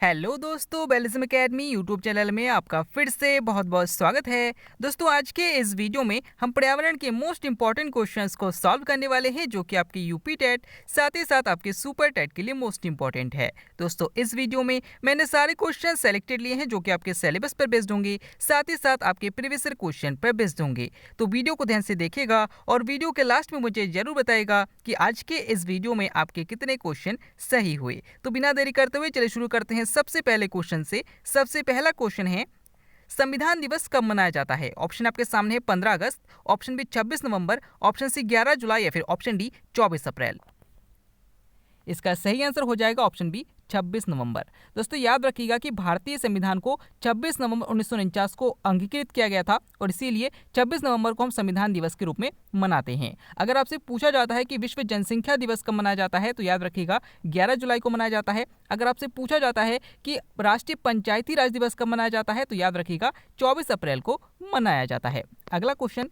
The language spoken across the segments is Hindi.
हेलो दोस्तों, बेलिज्म एकेडमी यूट्यूब चैनल में आपका फिर से बहुत बहुत स्वागत है। दोस्तों, आज के इस वीडियो में हम पर्यावरण के मोस्ट इंपॉर्टेंट क्वेश्चंस को सॉल्व करने वाले हैं, जो कि आपके यूपी टेट साथ ही साथ आपके सुपर टेट के लिए मोस्ट इंपॉर्टेंट है। दोस्तों, इस वीडियो में मैंने सारे क्वेश्चन सेलेक्टेड लिए हैं, जो कि आपके सिलेबस पर बेस्ड होंगे, साथ ही साथ आपके प्रीवियस क्वेश्चन पर बेस्ड होंगे। तो वीडियो को ध्यान से देखिएगा और वीडियो के लास्ट में मुझे जरूर बताएगा कि आज के इस वीडियो में आपके कितने क्वेश्चन सही हुए। तो बिना देरी करते हुए चलिए शुरू करते हैं सबसे पहले क्वेश्चन से। सबसे पहला क्वेश्चन है, संविधान दिवस कब मनाया जाता है? ऑप्शन आपके सामने है 15 अगस्त, ऑप्शन बी 26 नवंबर, ऑप्शन सी 11 जुलाई या फिर ऑप्शन डी 24 अप्रैल। इसका सही आंसर हो जाएगा ऑप्शन बी 26 नवंबर। दोस्तों, याद रखिएगा कि भारतीय संविधान को 26 नवंबर 1949 को अंगीकृत किया गया था और इसीलिए 26 नवंबर को हम संविधान दिवस के रूप में मनाते हैं। अगर आपसे पूछा जाता है कि विश्व जनसंख्या दिवस कब मनाया जाता है, तो याद रखिएगा 11 जुलाई को मनाया जाता है। अगर आपसे पूछा जाता है कि राष्ट्रीय पंचायती राज दिवस कब मनाया जाता है, तो याद रखिएगा 24 अप्रैल को मनाया जाता है। अगला क्वेश्चन,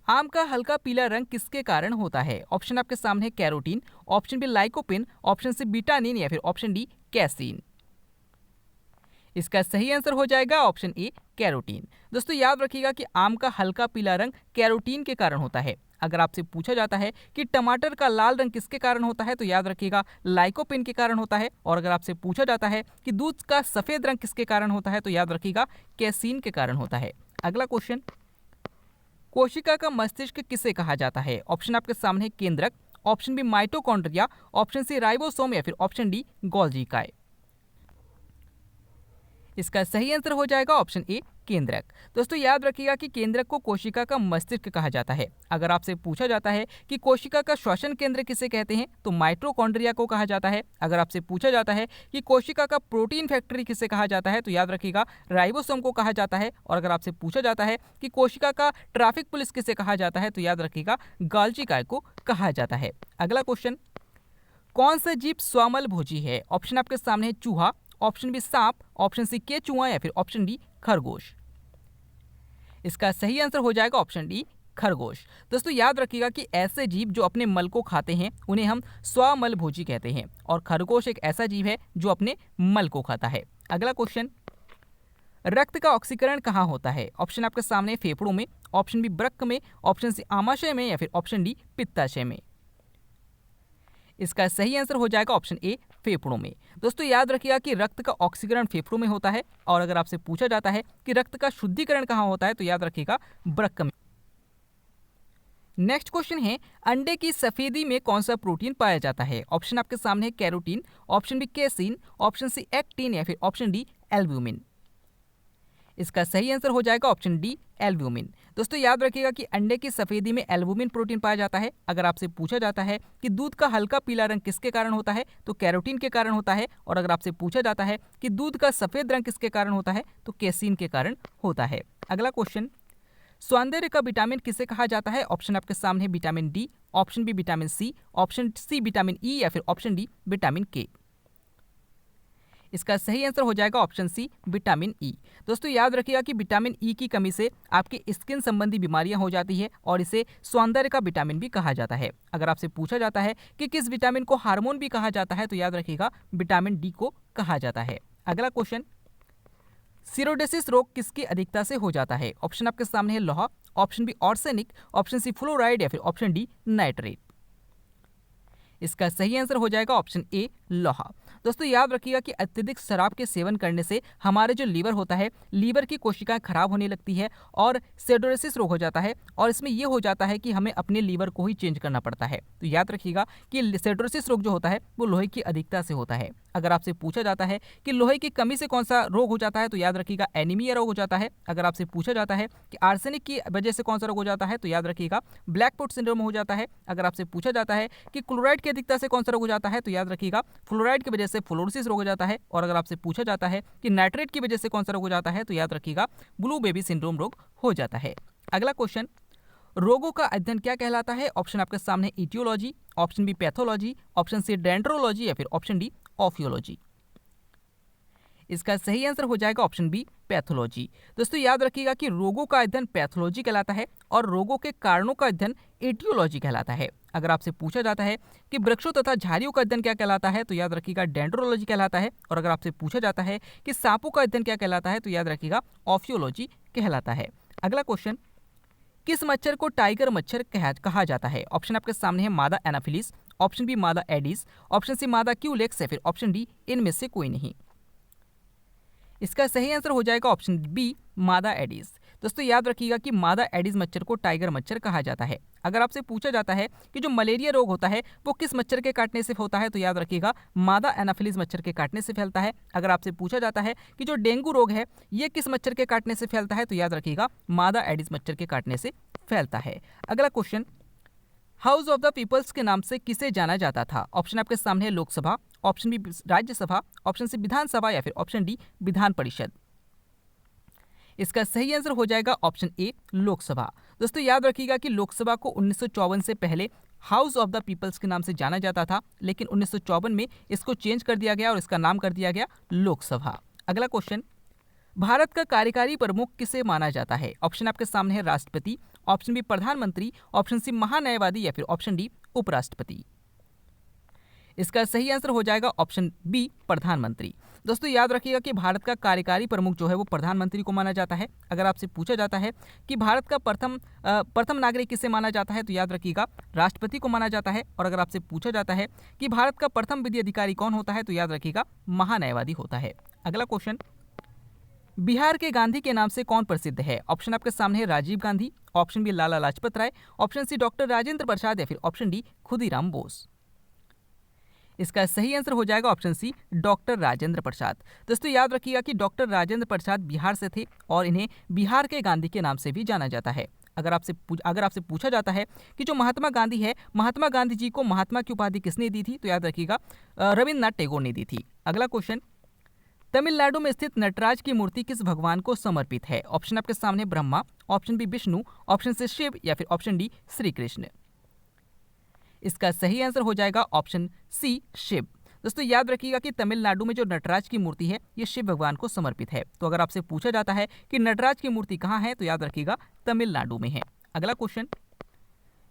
आम का हल्का पीला रंग किसके कारण होता है? ऑप्शन आपके सामने है carotene, option b lycopene, option c betanin या फिर ऑप्शन डी कैसीन। इसका सही आंसर हो जाएगा ऑप्शन ए कैरोटीन। दोस्तों, याद रखिएगा कि आम का हल्का पीला रंग कैरोटीन के कारण होता है। अगर आपसे पूछा जाता है कि टमाटर का लाल रंग किसके कारण होता है, तो याद रखिएगा लाइकोपिन के कारण होता है। और अगर आपसे पूछा जाता है कि दूध का सफेद रंग किसके कारण होता है, तो याद रखिएगा कैसीन के कारण होता है। अगला क्वेश्चन, कोशिका का मस्तिष्क किसे कहा जाता है? ऑप्शन आपके सामने केंद्रक, option B mitochondria, option C ribosome या फिर ऑप्शन डी गोल्जी काय। इसका सही आंसर हो जाएगा ऑप्शन ए केंद्रक। दोस्तों, याद रखिएगा कि केंद्रक को कोशिका का मस्तिष्क कहा जाता है। अगर आपसे पूछा जाता है कि कोशिका का श्वसन केंद्र किसे कहते हैं, तो माइटोकॉन्ड्रिया को कहा जाता है। अगर आपसे पूछा जाता है कि कोशिका का प्रोटीन फैक्ट्री किसे कहा जाता है, तो याद रखिएगा राइबोसोम को कहा जाता है। और अगर आपसे पूछा जाता है कि कोशिका का ट्रैफिक पुलिस किसे कहा जाता है, तो याद रखिएगा गोल्जी काय को कहा जाता है। अगला क्वेश्चन, कौन सा जीव स्वमल भोजी है? ऑप्शन आपके सामने है चूहा, ऑप्शन बी सांप, ऑप्शन सी केचुआ या फिर ऑप्शन डी खरगोश। इसका सही आंसर हो जाएगा ऑप्शन डी खरगोश। दोस्तों, याद रखिएगा कि ऐसे जीव जो अपने मल को खाते हैं उन्हें हम स्वमल भोजी कहते हैं और खरगोश एक ऐसा जीव है जो अपने मल को खाता है। अगला क्वेश्चन, रक्त का ऑक्सीकरण कहाँ होता है? ऑप्शन आपके सामने फेफड़ों में, ऑप्शन बी वृक्क में, ऑप्शन सी आमाशय में या फिर ऑप्शन डी पित्ताशय में। इसका सही आंसर हो जाएगा ऑप्शन ए फेफड़ों में। दोस्तों, याद रखिएगा कि रक्त का ऑक्सीकरण फेफड़ों में होता है और अगर आपसे पूछा जाता है कि रक्त का शुद्धिकरण कहाँ होता है, तो याद रखिएगा वृक्क में। नेक्स्ट क्वेश्चन है, अंडे की सफेदी में कौन सा प्रोटीन पाया जाता है? ऑप्शन आपके सामने है carotene, option B casein, option C actin या फिर ऑप्शन डी एल्ब्यूमिन। इसका सही आंसर हो जाएगा ऑप्शन डी एल्ब्यूमिन। दोस्तों, याद रखिएगा कि अंडे की सफेदी में एल्ब्यूमिन प्रोटीन पाया जाता है। अगर आपसे पूछा जाता है कि दूध का हल्का पीला रंग किसके कारण होता है, तो कैरोटीन के कारण होता है। और अगर आपसे पूछा जाता है कि दूध का सफेद रंग किसके कारण होता है, तो कैसीन के कारण होता है। अगला क्वेश्चन, सौंदर्य का विटामिन किसे कहा जाता है? ऑप्शन आपके सामने vitamin D, option B vitamin C, option C vitamin E या फिर ऑप्शन डी विटामिन के। इसका सही आंसर हो जाएगा ऑप्शन सी विटामिन ई। दोस्तों, याद रखिएगा कि विटामिन ई की कमी से आपकी स्किन संबंधी बीमारियां हो जाती है और इसे सौंदर्य का विटामिन भी कहा जाता है। अगर आपसे पूछा जाता है कि किस विटामिन को हार्मोन भी कहा जाता है, तो याद रखिएगा विटामिन डी को कहा जाता है। अगला क्वेश्चन, सिरोडेसिस रोग किसकी अधिकता से हो जाता है? ऑप्शन आपके सामने है लोहा, option B arsenic, option C fluoride या फिर ऑप्शन डी नाइट्रेट। इसका सही आंसर हो जाएगा ऑप्शन ए लोहा। दोस्तों, याद रखिएगा कि अत्यधिक शराब के सेवन करने से हमारे जो लीवर होता है, लीवर की कोशिकाएं खराब होने लगती है और सिरोडोसिस रोग हो जाता है। और इसमें यह हो जाता है कि हमें अपने लीवर को ही चेंज करना पड़ता है। तो याद रखिएगा कि सिरोडोसिस रोग जो होता है वो लोहे की अधिकता से होता है। अगर आपसे पूछा जाता है कि लोहे की कमी से कौन सा रोग हो जाता है, तो याद रखिएगा एनीमिया रोग हो जाता है। अगर आपसे पूछा जाता है कि आर्सेनिक की वजह से कौन सा रोग हो जाता है, तो याद रखिएगा ब्लैक फुट सिंड्रोम हो जाता है। अगर आपसे पूछा जाता है कि क्लोराइड की अधिकता से कौन सा रोग हो जाता है, तो याद रखिएगा फ्लोराइड की वजह से फ्लोरोसिस रोग हो जाता है। और अगर आपसे पूछा जाता है कि नाइट्रेट की वजह से कौन सा रोग हो जाता है, तो याद रखिएगा ब्लू बेबी सिंड्रोम रोग हो जाता है। अगला क्वेश्चन, रोगों का अध्ययन क्या कहलाता है? ऑप्शन आपके सामने etiology, option B pathology, option C dendrology या फिर ऑप्शन डी ऑफियोलॉजी। इसका सही आंसर हो जाएगा ऑप्शन बी पैथोलॉजी। दोस्तों, याद रखिएगा कि रोगों का अध्ययन पैथोलॉजी कहलाता है और रोगों के कारणों का अध्ययन एटियोलॉजी कहलाता है। अगर आपसे पूछा जाता है कि वृक्षों तथा झाड़ियों का अध्ययन क्या कहलाता है, तो याद रखिएगा डेंड्रोलॉजी कहलाता है। और अगर आपसे पूछा जाता है कि सांपों का अध्ययन क्या कहलाता है, तो याद रखिएगा ऑफियोलॉजी कहलाता है। अगला क्वेश्चन, किस मच्छर को टाइगर मच्छर कहा जाता है? ऑप्शन आपके सामने है मादा एनाफिलिस, ऑप्शन बी मादा एडिस, ऑप्शन सी मादा क्यूलेक्स या फिर ऑप्शन डी इनमें से कोई नहीं। इसका सही आंसर हो जाएगा ऑप्शन बी मादा एडिस। दोस्तों याद रखिएगा कि मादा एडिस मच्छर को टाइगर मच्छर कहा जाता है। अगर आपसे पूछा जाता है कि जो मलेरिया रोग होता है वो किस मच्छर के काटने से होता है, तो याद रखिएगा मादा एनाफिलिस मच्छर के काटने से फैलता है। अगर आपसे पूछा जाता है कि जो डेंगू रोग है ये किस मच्छर के काटने से फैलता है, तो याद रखिएगा मादा एडिस मच्छर के काटने से फैलता है। अगला question, House of the Peoples के नाम से किसे जाना जाता था? ऑप्शन आपके सामने है Lok Sabha, option b Rajya Sabha, option c Vidhan Sabha या फिर ऑप्शन डी विधान परिषद। इसका सही आंसर हो जाएगा ऑप्शन ए लोकसभा। दोस्तों याद रखिएगा कि लोकसभा को 1954 से पहले हाउस ऑफ द पीपल्स के नाम से जाना जाता था, लेकिन 1954 में इसको चेंज कर दिया गया और इसका नाम कर दिया गया लोकसभा। अगला क्वेश्चन, भारत का कार्यकारी प्रमुख किसे माना जाता है? ऑप्शन आपके सामने है राष्ट्रपति, ऑप्शन बी प्रधानमंत्री, ऑप्शन सी महान्यायवादी या फिर ऑप्शन डी उपराष्ट्रपति। इसका सही आंसर हो जाएगा ऑप्शन बी प्रधानमंत्री। दोस्तों याद रखिएगा कि भारत का कार्यकारी प्रमुख जो है वो प्रधानमंत्री को माना जाता है। अगर आपसे पूछा जाता है कि भारत का प्रथम नागरिक किसे माना जाता है, तो याद रखिएगा राष्ट्रपति को माना जाता है। और अगर आपसे पूछा जाता है कि भारत का प्रथम विधि अधिकारी कौन होता है, तो याद रखिएगा महान्यायवादी होता है। अगला क्वेश्चन, बिहार के गांधी के नाम से कौन प्रसिद्ध है? ऑप्शन आपके सामने है Rajiv Gandhi, option B Lala Lajpat Rai, option C doctor Rajendra Prasad या फिर ऑप्शन डी खुदीराम बोस। इसका सही आंसर हो जाएगा option C doctor Rajendra Prasad. दोस्तों याद रखिएगा कि डॉक्टर राजेंद्र प्रसाद बिहार से थे और इन्हें बिहार के गांधी के नाम से भी जाना जाता है। अगर आपसे पूछा जाता है कि जो महात्मा गांधी है, महात्मा गांधी जी को महात्मा की उपाधि किसने दी थी, तो याद रखिएगा रविन्द्रनाथ टैगोर ने दी थी। अगला क्वेश्चन, तमिलनाडु में स्थित नटराज की मूर्ति किस भगवान को समर्पित है? ऑप्शन आपके सामने Brahma, option B Vishnu, option C Shiva या फिर ऑप्शन डी श्री कृष्ण। इसका सही आंसर हो जाएगा ऑप्शन सी शिव। दोस्तों याद रखिएगा कि तमिलनाडु में जो नटराज की मूर्ति है ये शिव भगवान को समर्पित है। तो अगर आपसे पूछा जाता है कि नटराज की मूर्ति कहाँ है, तो याद रखिएगा तमिलनाडु में है। अगला क्वेश्चन,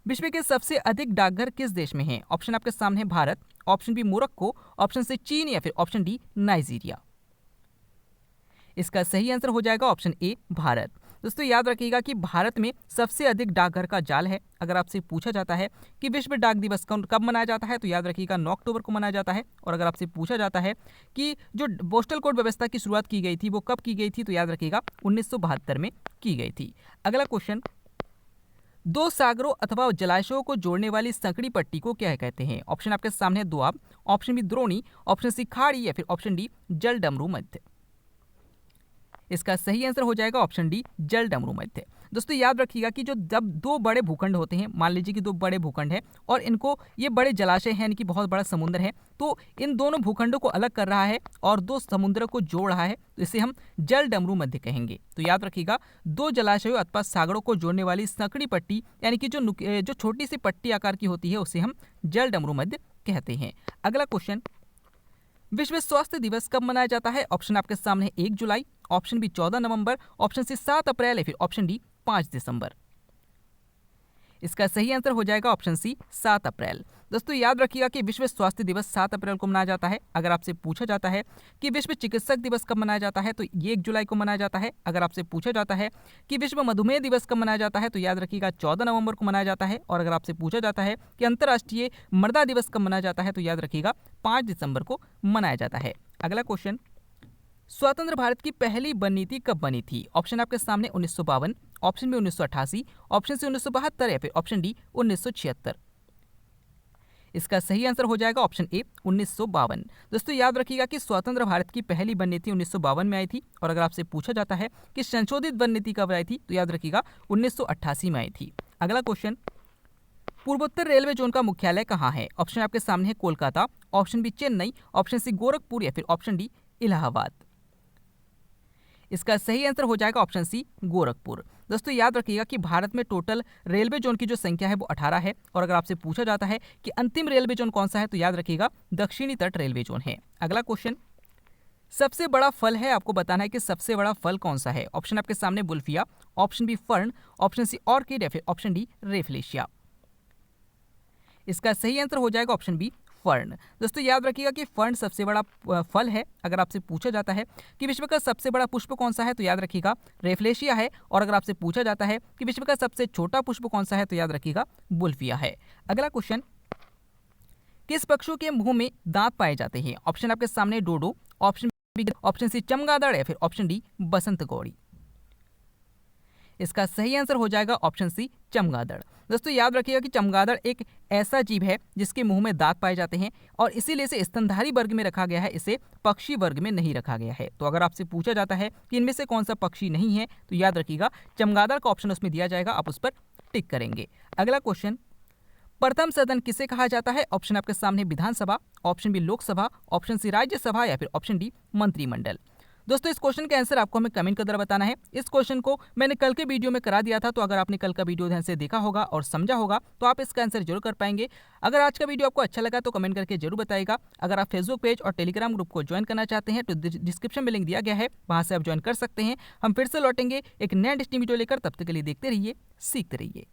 विश्व के सबसे अधिक डाकघर किस देश में है? ऑप्शन आपके सामने है Bharat, option B Morocco, option C चीन या फिर ऑप्शन डी नाइजीरिया। इसका सही आंसर हो जाएगा ऑप्शन ए भारत। दोस्तों याद रखिएगा कि भारत में सबसे अधिक डाकघर का जाल है। अगर आपसे पूछा जाता है कि विश्व डाक दिवस कब मनाया जाता है, तो याद रखिएगा 9 अक्टूबर को मनाया जाता है। और अगर आपसे पूछा जाता है कि जो पोस्टल कोड व्यवस्था की शुरुआत की गई थी वो कब की गई थी, तो याद रखिएगा 1972 में की गई थी। अगला क्वेश्चन, दो सागरों अथवा जलाशयों को जोड़ने वाली संकड़ी पट्टी को क्या कहते हैं? ऑप्शन आपके सामने है दोआब, ऑप्शन बी द्रोणी, ऑप्शन सी खाड़ी या फिर ऑप्शन डी जल डमरू मध्य। इसका सही आंसर हो जाएगा ऑप्शन डी जल डमरू मध्य। दोस्तों याद रखिएगा कि जो जब दो बड़े भूखंड होते हैं, मान लीजिए कि दो बड़े भूखंड हैं और इनको ये बड़े जलाशय हैं, इनकी बहुत बड़ा समुद्र है, तो इन दोनों भूखंडों को अलग कर रहा है और दो समुद्र को जोड़ रहा है, तो इसे हम जल डमरू मध्य कहेंगे। तो याद रखिएगा दो जलाशयों अथवा सागरों को जोड़ने वाली संकड़ी पट्टी यानी कि जो छोटी सी पट्टी आकार की होती है उसे हम जल डमरू मध्य कहते हैं। अगला क्वेश्चन, विश्व स्वास्थ्य दिवस कब मनाया जाता है? ऑप्शन आपके सामने 1 जुलाई, ऑप्शन बी 14 नवंबर, ऑप्शन सी 7 अप्रैल या फिर ऑप्शन डी 5 दिसंबर। इसका सही आंसर हो जाएगा ऑप्शन सी 7 अप्रैल। दोस्तों याद रखिएगा कि विश्व स्वास्थ्य दिवस 7 अप्रैल को मनाया जाता है। अगर आपसे पूछा जाता है कि विश्व चिकित्सक दिवस कब मनाया जाता है, तो ये 1 जुलाई को मनाया जाता है। अगर आपसे पूछा जाता है कि विश्व मधुमेह दिवस कब मनाया जाता है, तो याद रखिएगा 14 नवंबर को मनाया जाता है। और अगर आपसे पूछा जाता है कि अंतर्राष्ट्रीय मृदा दिवस कब मनाया जाता है, तो याद रखिएगा 5 दिसंबर को मनाया जाता है। अगला क्वेश्चन, स्वतंत्र भारत की पहली वन नीति कब बनी थी? ऑप्शन आपके सामने 1952, ऑप्शन बी 1988, ऑप्शन सी 1972 या फिर ऑप्शन डी 1976। इसका सही आंसर हो जाएगा ऑप्शन ए 1952। दोस्तों याद रखिएगा कि स्वतंत्र भारत की पहली वन नीति 1952 में आई थी। और अगर आपसे पूछा जाता है कि संशोधित वन नीति कब आई थी, तो याद रखिएगा 1988 में आई थी। अगला क्वेश्चन, पूर्वोत्तर रेलवे जोन का मुख्यालय कहाँ है? ऑप्शन आपके सामने है Kolkata, option B Chennai, option C Gorakhpur या फिर ऑप्शन डी इलाहाबाद। इसका सही आंसर हो जाएगा ऑप्शन सी गोरखपुर। दोस्तों याद रखिएगा कि भारत में टोटल रेलवे जोन की जो संख्या है वो 18 है। और अगर आपसे पूछा जाता है कि अंतिम रेलवे जोन कौन सा है, तो याद रखिएगा दक्षिणी तट रेलवे जोन है। अगला क्वेश्चन, सबसे बड़ा फल है, आपको बताना है कि सबसे बड़ा फल कौन सा है। ऑप्शन आपके सामने बुल्फिया, option B fern, option C orchid या फिर ऑप्शन डी रेफलेशिया। इसका सही आंसर हो जाएगा ऑप्शन बी फर्न। दोस्तों याद रखिएगा कि फर्न सबसे बड़ा फल है। अगर आपसे पूछा जाता है कि विश्व का सबसे बड़ा पुष्प कौन सा है तो याद रखिएगा रेफलेशिया है। और अगर आपसे पूछा जाता है कि विश्व का सबसे छोटा पुष्प कौन सा है तो याद रखिएगा बुल्फिया है। अगला क्वेश्चन, किस पक्षी के मुंह में दांत पाए जाते हैं? ऑप्शन आपके सामने डोडो, ऑप्शन सी चमगादड़ या फिर ऑप्शन डी बसंत गौड़ी। इसका सही आंसर हो जाएगा ऑप्शन सी चमगादड़। दोस्तों याद रखिएगा कि चमगादड़ एक ऐसा जीव है जिसके मुंह में दांत पाए जाते हैं और इसीलिए इसे स्तनधारी वर्ग में रखा गया है, इसे पक्षी वर्ग में नहीं रखा गया है। तो अगर आपसे पूछा जाता है कि इनमें से कौन सा पक्षी नहीं है तो याद रखिएगा चमगादड़ का ऑप्शन उसमें दिया जाएगा, आप उस पर टिक करेंगे। अगला क्वेश्चन, प्रथम सदन किसे कहा जाता है? ऑप्शन आपके सामने Vidhan Sabha, option B Lok Sabha, option C Rajya Sabha या फिर ऑप्शन डी मंत्रिमंडल। दोस्तों इस क्वेश्चन का आंसर आपको हमें कमेंट कर द्वारा बताना है। इस क्वेश्चन को मैंने कल के वीडियो में करा दिया था, तो अगर आपने कल का वीडियो ध्यान से देखा होगा और समझा होगा तो आप इसका आंसर जरूर कर पाएंगे। अगर आज का वीडियो आपको अच्छा लगा तो कमेंट करके जरूर बताइएगा। अगर आप फेसबुक पेज और टेलीग्राम ग्रुप को ज्वाइन करना चाहते हैं तो डिस्क्रिप्शन में लिंक दिया गया है, वहां से आप ज्वाइन कर सकते हैं। हम फिर से लौटेंगे एक नया इंटरेस्टिंग वीडियो लेकर, तब तक के लिए देखते रहिए, सीखते रहिए।